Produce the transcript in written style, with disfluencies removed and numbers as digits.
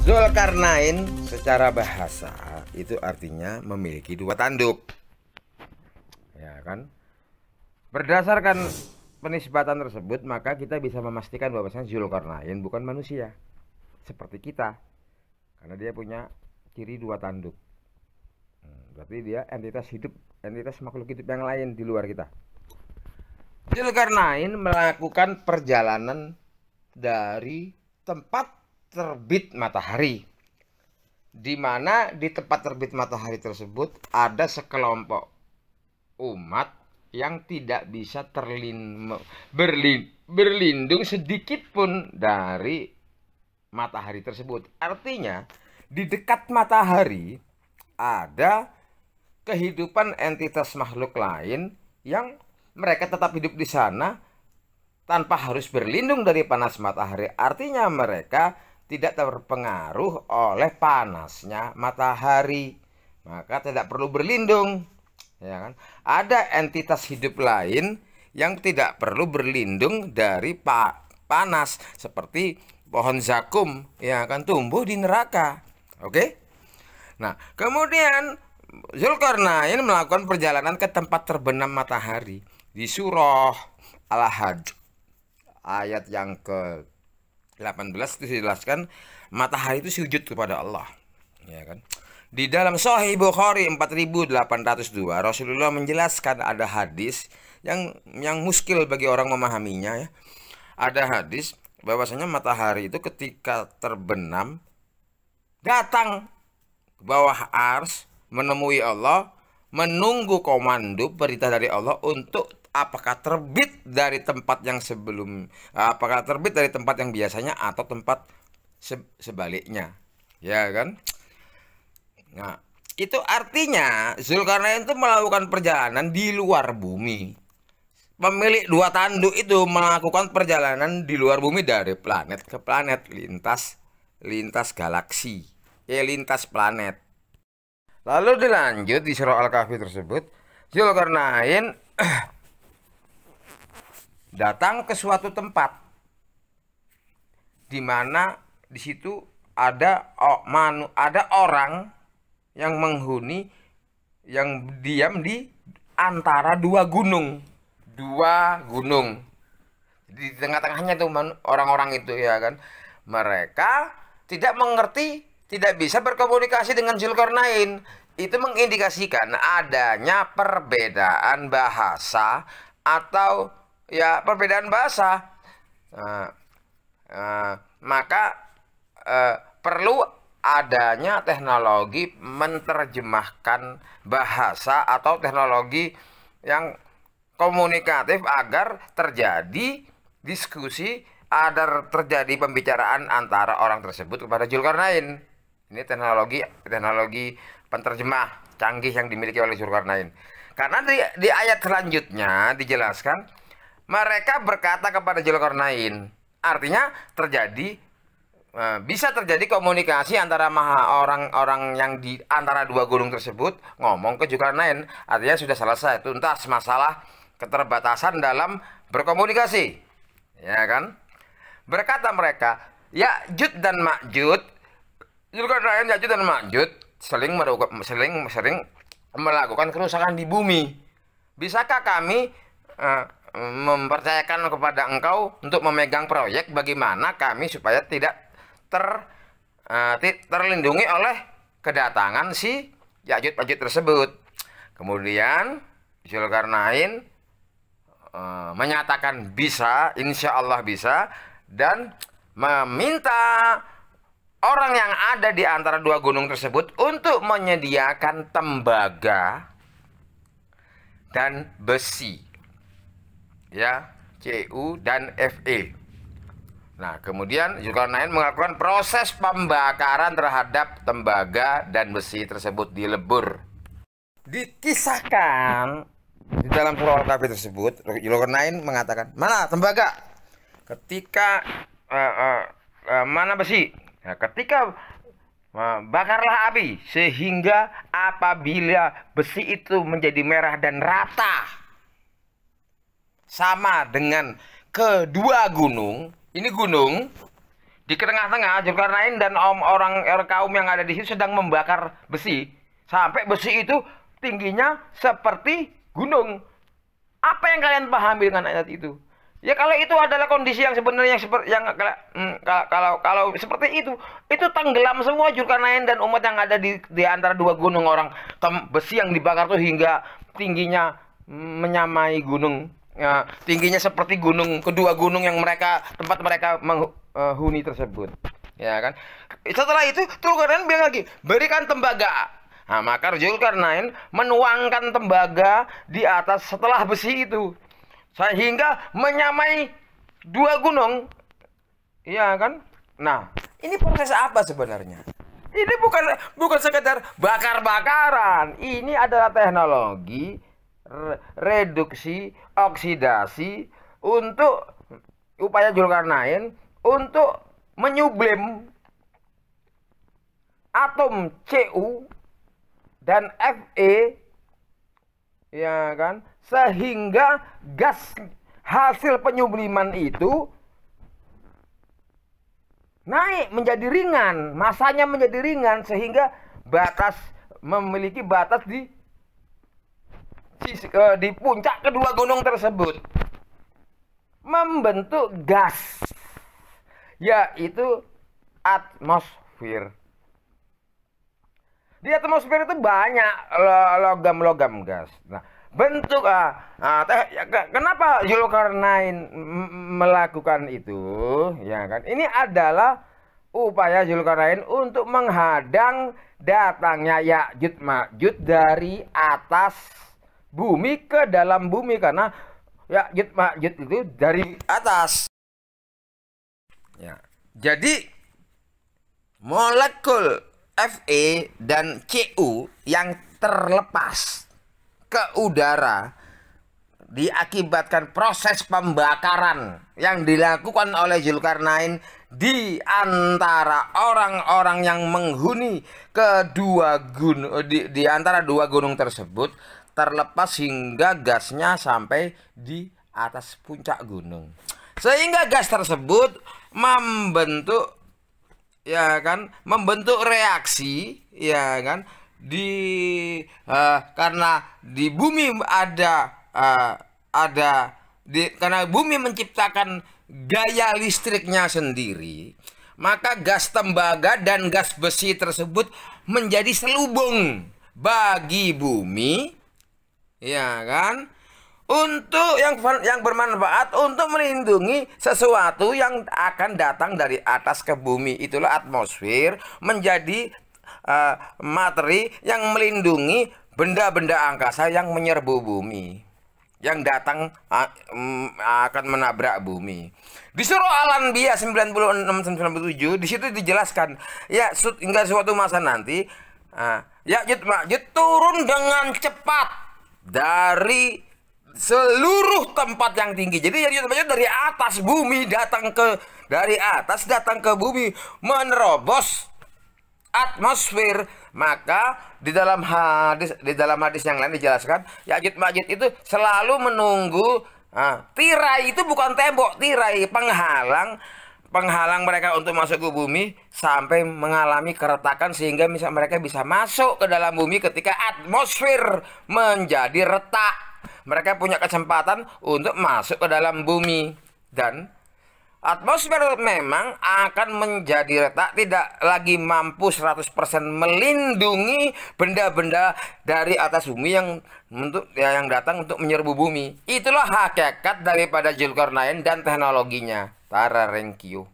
Zulkarnain secara bahasa itu artinya memiliki dua tanduk. Ya kan? Berdasarkan penisbatan tersebut, maka kita bisa memastikan bahwasanya Zulkarnain bukan manusia seperti kita. Karena dia punya ciri dua tanduk. Berarti dia entitas hidup, entitas makhluk hidup yang lain di luar kita. Zulkarnain melakukan perjalanan dari tempat terbit matahari, di mana di tempat terbit matahari tersebut ada sekelompok umat yang tidak bisa berlindung sedikit pun dari matahari tersebut. Artinya di dekat matahari ada kehidupan entitas makhluk lain yang mereka tetap hidup di sana tanpa harus berlindung dari panas matahari. Artinya mereka tidak terpengaruh oleh panasnya matahari, maka tidak perlu berlindung, ya kan? Ada entitas hidup lain yang tidak perlu berlindung dari panas, seperti pohon zakum yang akan tumbuh di neraka. Oke? Nah, kemudian Zulkarnain melakukan perjalanan ke tempat terbenam matahari. Di surah Al-Hajj ayat yang ke 18 itu dijelaskan matahari itu sujud kepada Allah, ya kan? Di dalam Sahih Bukhari 4802 Rasulullah menjelaskan, ada hadis yang muskil bagi orang memahaminya, ya. Ada hadis bahwasanya matahari itu ketika terbenam datang ke bawah ars menemui Allah, menunggu komando perintah dari Allah untuk apakah terbit dari tempat yang apakah terbit dari tempat yang biasanya atau tempat sebaliknya, ya kan? Nah, itu artinya Zulkarnain itu melakukan perjalanan di luar bumi. Pemilik dua tanduk itu melakukan perjalanan di luar bumi dari planet ke planet, lintas galaksi, lintas planet. Lalu dilanjut di surah Al-Kahfi tersebut, Zulkarnain datang ke suatu tempat di mana di situ ada orang yang menghuni, yang diam di antara dua gunung. Di tengah-tengahnya tuh orang-orang itu, ya kan? Mereka tidak mengerti, tidak bisa berkomunikasi dengan Zulkarnain. Itu mengindikasikan adanya perbedaan bahasa atau perbedaan bahasa. Maka perlu adanya teknologi menerjemahkan bahasa atau teknologi yang komunikatif agar terjadi diskusi, agar terjadi pembicaraan antara orang tersebut kepada Zulkarnain. Ini teknologi penterjemah canggih yang dimiliki oleh Zulkarnain. Karena di ayat selanjutnya dijelaskan mereka berkata kepada Zulkarnain, artinya bisa terjadi komunikasi antara orang-orang yang di antara dua gunung tersebut ngomong ke Zulkarnain, artinya sudah selesai, tuntas masalah keterbatasan dalam berkomunikasi, ya kan? Berkata mereka, Ya'juj dan Ma'juj, Zulkarnain, Ya'juj dan Ma'juj sering melakukan kerusakan di bumi. Bisakah kami mempercayakan kepada engkau untuk memegang proyek bagaimana kami supaya tidak terlindungi oleh kedatangan si Ya'juj Ma'juj tersebut. Kemudian Zulkarnain menyatakan bisa, insya Allah bisa, dan meminta orang yang ada di antara dua gunung tersebut untuk menyediakan tembaga dan besi, ya, Cu dan Fe. Nah, kemudian Zulkarnain melakukan proses pembakaran terhadap tembaga dan besi tersebut di lebur. Dikisahkan di dalam surah Al-Kahfi tersebut, Zulkarnain mengatakan, mana tembaga? Ketika mana besi? Nah, ketika bakarlah api sehingga apabila besi itu menjadi merah dan rata sama dengan kedua gunung, ini gunung Di tengah-tengah Zulkarnain dan orang kaum yang ada di situ sedang membakar besi. Sampai besi itu tingginya seperti gunung. Apa yang kalian pahami dengan ayat itu? Ya kalau itu adalah kondisi yang sebenarnya kalau seperti itu tenggelam semua Zulkarnain dan umat yang ada di antara dua gunung orang. Besi yang dibakar tuh hingga tingginya menyamai gunung. Ya, tingginya seperti kedua gunung yang tempat mereka menghuni tersebut. Ya kan? Setelah itu Zulkarnain bilang lagi, berikan tembaga. Nah, maka Zulkarnain menuangkan tembaga di atas setelah besi itu, sehingga menyamai dua gunung. Iya kan? Nah, ini proses apa sebenarnya? Ini bukan sekedar bakar-bakaran. Ini adalah teknologi reduksi oksidasi untuk upaya Zulkarnain untuk menyublim atom Cu dan Fe, ya kan, sehingga gas hasil penyubliman itu naik menjadi ringan, masanya menjadi ringan, sehingga memiliki batas di puncak kedua gunung tersebut, membentuk gas, yaitu atmosfer. Di atmosfer itu banyak logam-logam gas. Nah, kenapa Zulkarnain melakukan itu? Ya kan? Ini adalah upaya Zulkarnain untuk menghadang datangnya Ya'juj Ma'juj dari atas bumi ke dalam bumi, karena Ya'juj Ma'juj itu dari atas. Ya. Jadi molekul Fe dan Cu yang terlepas ke udara diakibatkan proses pembakaran yang dilakukan oleh Zulkarnain di antara orang-orang yang menghuni di antara dua gunung tersebut, terlepas hingga gasnya sampai di atas puncak gunung, sehingga gas tersebut membentuk reaksi, ya kan, karena di bumi karena bumi menciptakan gaya listriknya sendiri, maka gas tembaga dan gas besi tersebut menjadi selubung bagi bumi, ya kan, untuk yang bermanfaat untuk melindungi sesuatu yang akan datang dari atas ke bumi. Itulah atmosfer menjadi materi yang melindungi benda-benda angkasa yang menyerbu bumi, yang datang akan menabrak bumi. Di surah Al-Anbiya 96-97 di situ dijelaskan, ya, hingga suatu masa nanti Ya'juj Ma'juj turun dengan cepat dari seluruh tempat yang tinggi. Jadi dari atas bumi datang ke bumi, menerobos atmosfer. Maka di dalam hadis yang lain dijelaskan, Ya'juj Ma'juj itu selalu menunggu tirai. Itu bukan tembok, tirai penghalang mereka untuk masuk ke bumi sampai mengalami keretakan, sehingga mereka bisa masuk ke dalam bumi ketika atmosfer menjadi retak. Mereka punya kesempatan untuk masuk ke dalam bumi, dan atmosfer memang akan menjadi retak, tidak lagi mampu 100% melindungi benda-benda dari atas bumi yang datang untuk menyerbu bumi. Itulah hakikat daripada Zulkarnain dan teknologinya. Tara, thank you.